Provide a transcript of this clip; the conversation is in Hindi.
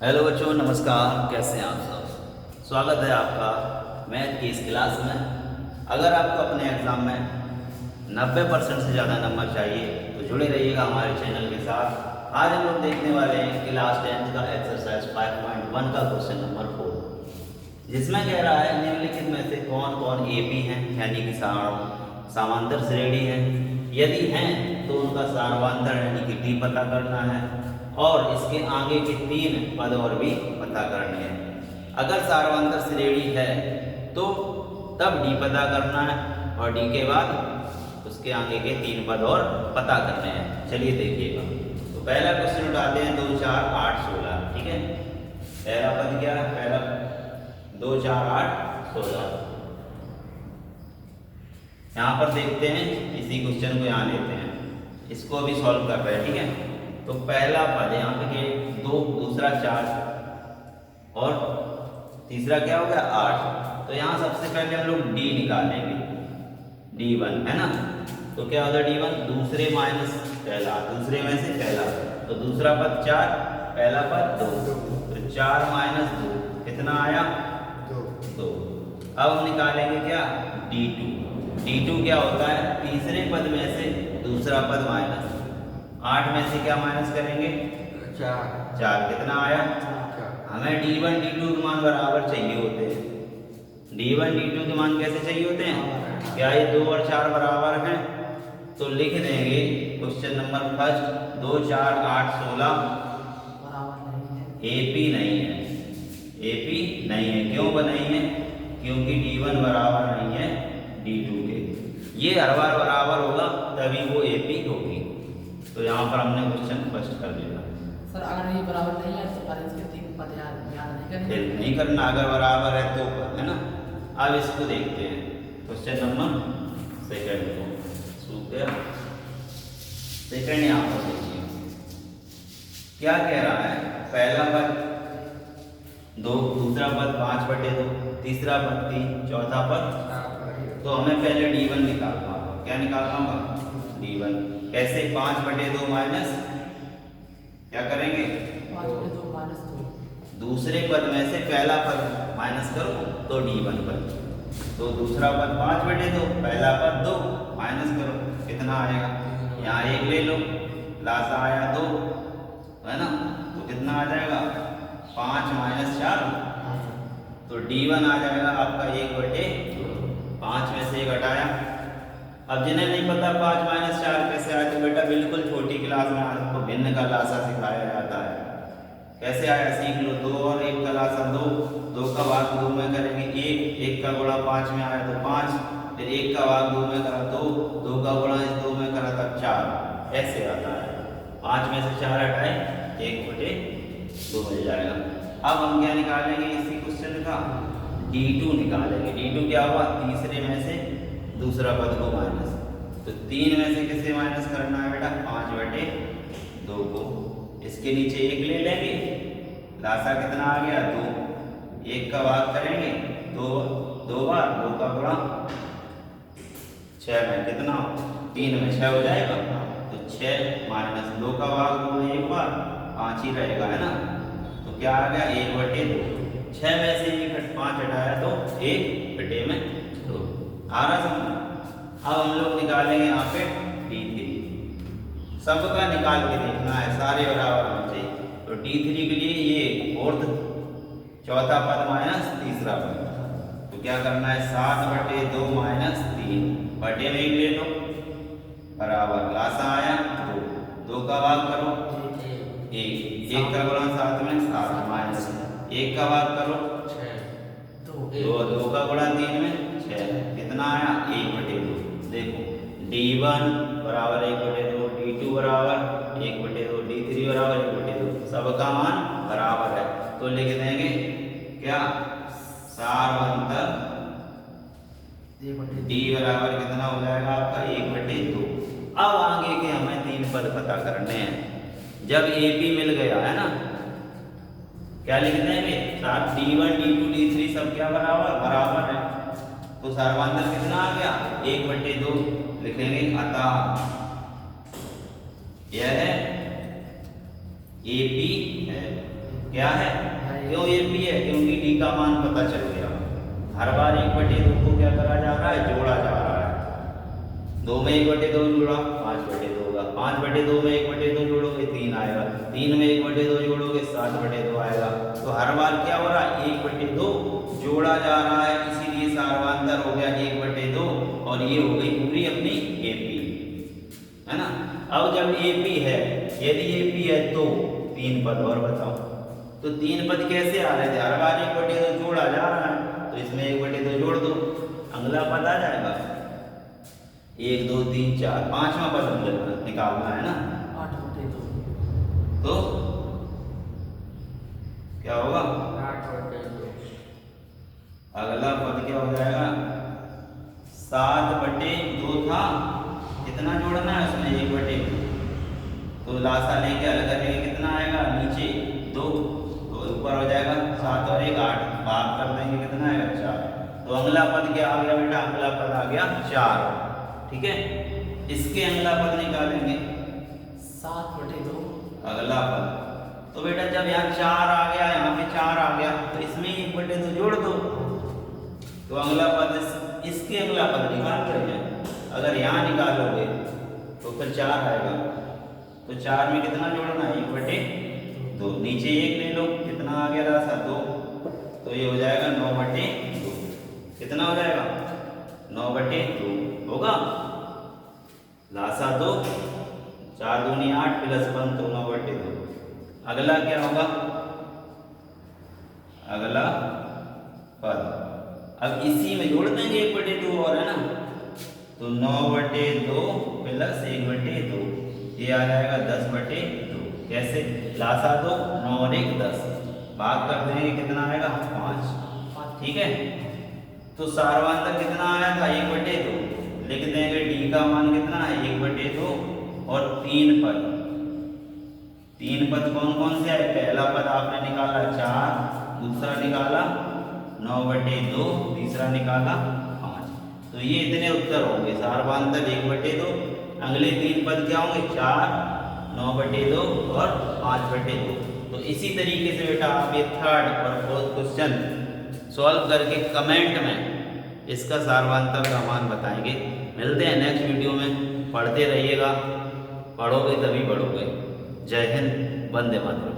हेलो बच्चों, नमस्कार। कैसे हैं आप सब? स्वागत है आपका मैथ की इस क्लास में। अगर आपको अपने एग्ज़ाम में 90% से ज़्यादा नंबर चाहिए तो जुड़े रहिएगा हमारे चैनल के साथ। आज हम लोग देखने वाले हैं क्लास 10th का एक्सरसाइज 5.1 का क्वेश्चन नंबर 4, जिसमें कह रहा है निम्नलिखित में से कौन कौन एपी हैं, यानी कि समांतर श्रेणी हैं। यदि हैं तो उनका सारवांतर यानी कि डी पता करना है, और इसके आगे के 3 पद और भी पता करने हैं। अगर सारवांतर श्रेणी है तो तब डी पता करना है, और डी के बाद उसके आगे के 3 पद और पता करने हैं। चलिए देखिएगा। तो पहला क्वेश्चन उठाते हैं 2 4 8 16। ठीक है, पहला पद क्या है? पहला 2 4 8 16। यहाँ पर देखते हैं, इसी क्वेश्चन को यहाँ लेते हैं, इसको भी सॉल्व कर रहे हैं। ठीक है, तो पहला पद यहाँ पे 2, दूसरा 4 और तीसरा क्या हो गया 8। तो यहाँ सबसे पहले हम लोग डी निकालेंगे, D1 है ना। तो क्या होगा D1? दूसरे माइनस पहला, दूसरे में से पहला। तो दूसरा पद 4, पहला पद 2। तो 4 माइनस 2 कितना आया? 2। अब हम निकालेंगे क्या? D2। D2 क्या होता है? तीसरे पद में से दूसरा पद माइनस। 8 में से क्या माइनस करेंगे? 4 कितना आया? हमें D1 D2 के मान बराबर चाहिए होते हैं। D1 D2 के मान कैसे चाहिए होते हैं? क्या ये 2 और 4 बराबर हैं? तो लिख देंगे क्वेश्चन नंबर फर्स्ट 2 4 8 16 एपी नहीं है। एपी नहीं है, क्यों नहीं है? क्योंकि D1 बराबर नहीं है D2 के। ये हर बार बराबर होगा तभी वो एपी होगी। तो यहाँ पर हमने क्वेश्चन फर्स्ट कर लिया। सर अगर ये बराबर नहीं है तो पर इसके 3 पद याद नहीं करना। नहीं करना, अगर बराबर है तो है ना। अब इसको देखते हैं, क्वेश्चन नंबर सेकंड को सूख गया। सेकंड यहाँ पर देखिए क्या कह रहा है। पहला पद 2, दूसरा पद 5/2, तीसरा पद 3, चौथा पद। तो हमें पहले D1 निकालना होगा। क्या निकालना होगा? D1 कैसे? 5/2 माइनस क्या करेंगे? 5/2 माइनस 2। दूसरे पद में से पहला पद माइनस करो तो D1 पद। तो दूसरा पद 5/2, पहला पद 2, माइनस करो कितना आएगा? यहाँ 1 ले लो, लासा आया 2 है ना। तो कितना आ जाएगा? 5 माइनस 4। तो D1 आ जाएगा आपका 1/2। 5 में से 1 घटाया। अब जिन्हें नहीं पता 5 माइनस 4 कैसे आया, तो बेटा बिल्कुल छोटी क्लास में आपको भिन्न का लासा सिखाया जाता है। कैसे आया सीख लो। 2 और 1 का लासा 2, 2 का भाग 2 में करेंगे 1, 1 का गुणा 5 में आया तो 5, फिर 1 का भाग 2 में करा 2, 2 का गुणा इस 2 में करा तब 4। ऐसे आता है। 5 में से 4 हटाए 1/2 मिल जाएगा। अब हम क्या निकालेंगे इसी क्वेश्चन का? D2 निकालेंगे। D2 क्या हुआ? तीसरे में से दूसरा पद को माइनस। तो 3 में से किसे माइनस करना है बेटा? 5/2 को। इसके नीचे 1 ले लेंगे, लासा कितना आ गया? 2। 1 का भाग करेंगे 2 बार, 2 का गुणा 6 में कितना? 3 में 6 हो जाएगा। तो 6 माइनस 2 का भाग 2 में 1 बार, 5 ही रहेगा है ना। तो क्या आ गया? 1/2। 6 में से 5 हटाया तो 1/2 आ रहा समझ। अब हम लोग निकालेंगे यहाँ पे D3। सबका निकाल के देखना है, सारे बराबर होने चाहिए। तो D3 के लिए ये फोर्थ, चौथा पद माइनस तीसरा पद। तो क्या करना है? 7/2 माइनस 3 बटे में 1 ले लो, बराबर लासा आया 2, 2 का भाग करो 1, 1 का गुणा 7 में 7 माइनस 1 का भाग करो 2, 2 का गुणा 3 में 6 कितना आया? 1/2। देखो D1 बराबर 1/2, D2 बराबर 1/2, D3 बराबर 1/2, सबका मान बराबर है। तो लिख देंगे क्या? सारवांतर D बराबर कितना हो जाएगा आपका? 1/2। अब आगे के हमें 3 पद पता करने हैं। जब AP मिल गया है ना, क्या लिख देंगे? D1 D2 D3 सब क्या बराबर है। तो सारवांतर कितना आ गया? 1/2 लिखेंगे। अतः यह AP है। क्या है? क्यों AP है? क्योंकि D का मान पता चल गया। हर बार 1/2 को क्या करा जा रहा है? जोड़ा जा रहा है। 2 में 1/2 जोड़ा 5/2 होगा। 5/2 में 1/2 जोड़ोगे 3 आएगा। 3 में 1/2 जोड़ोगे 7/2 आएगा। तो हर बार क्या हो रहा है? 1/2 जोड़ा जा रहा है, इसीलिए सार्वधातुक हो गया 1/2 और ये हो गई पूरी अपनी AP, है ना। अब जब AP है, यदि AP है तो 3 पद और बताओ। तो 3 पद कैसे आ रहे थे? हर बार 1/2 जोड़ा जा रहा है, तो इसमें 1/2 जोड़ दो, अगला पद आ जाएगा। 1 2 3 4 पांचवा पद निकालना है ना। 8/2 तो क्या होगा? 8/2 अगला पद क्या हो जाएगा? 7/2 था, कितना जोड़ना है उसमें? 1/2। तो लासा लेके हल करेंगे, कितना आएगा? नीचे 2, तो ऊपर हो जाएगा 7 और 1 8, भाग कर देंगे, कितना आएगा? 4। तो अगला पद क्या आ गया बेटा? अगला पद आ गया 4। ठीक है, इसके अगला पद निकालेंगे 7/2 अगला पद। तो बेटा जब यहाँ 4 आ गया, यहाँ पे 4 आ गया, तो इसमें 1/2 जोड़ दो, तो अगला पद इसके अगला पद निकाल रहे हैं। अगर यहाँ निकालोगे तो फिर 4 आएगा, तो 4 में कितना जोड़ना है? 1/2। नीचे 1 ले लो, कितना आ गया? रासा 2, तो ये हो जाएगा 9/2। कितना हो जाएगा? 9/2 होगा। लासा 2, 4 दूनी 8 प्लस 1 तो 9/2। अगला क्या होगा? अगला पद अब इसी में जोड़ देंगे 1/2 और, है ना। तो 9/2 प्लस 1/2, ये आ जाएगा 10/2। कैसे? लासा 2, 9 और 1 10, भाग कर देंगे, कितना आएगा? 5। ठीक है, तो सार्वधातुक कितना आया था? 1/2। लिख देंगे D का मान कितना है? 1/2 और 3 पद। 3 पद कौन कौन से आए? पहला पद आपने निकाला 4, दूसरा निकाला 9/2, तीसरा निकाला 5। तो ये इतने उत्तर होंगे। सार्वधातुक 1/2, अगले 3 पद क्या होंगे? 4, 9/2 और 5/2। तो इसी तरीके से बेटा आप ये थर्ड और फोर्थ क्वेश्चन सॉल्व करके कमेंट में इसका सार्वधातुक का मान बताएंगे। मिलते हैं नेक्स्ट वीडियो में। पढ़ते रहिएगा, पढ़ोगे तभी बढ़ोगे। जय हिंद, वंदे मातरम।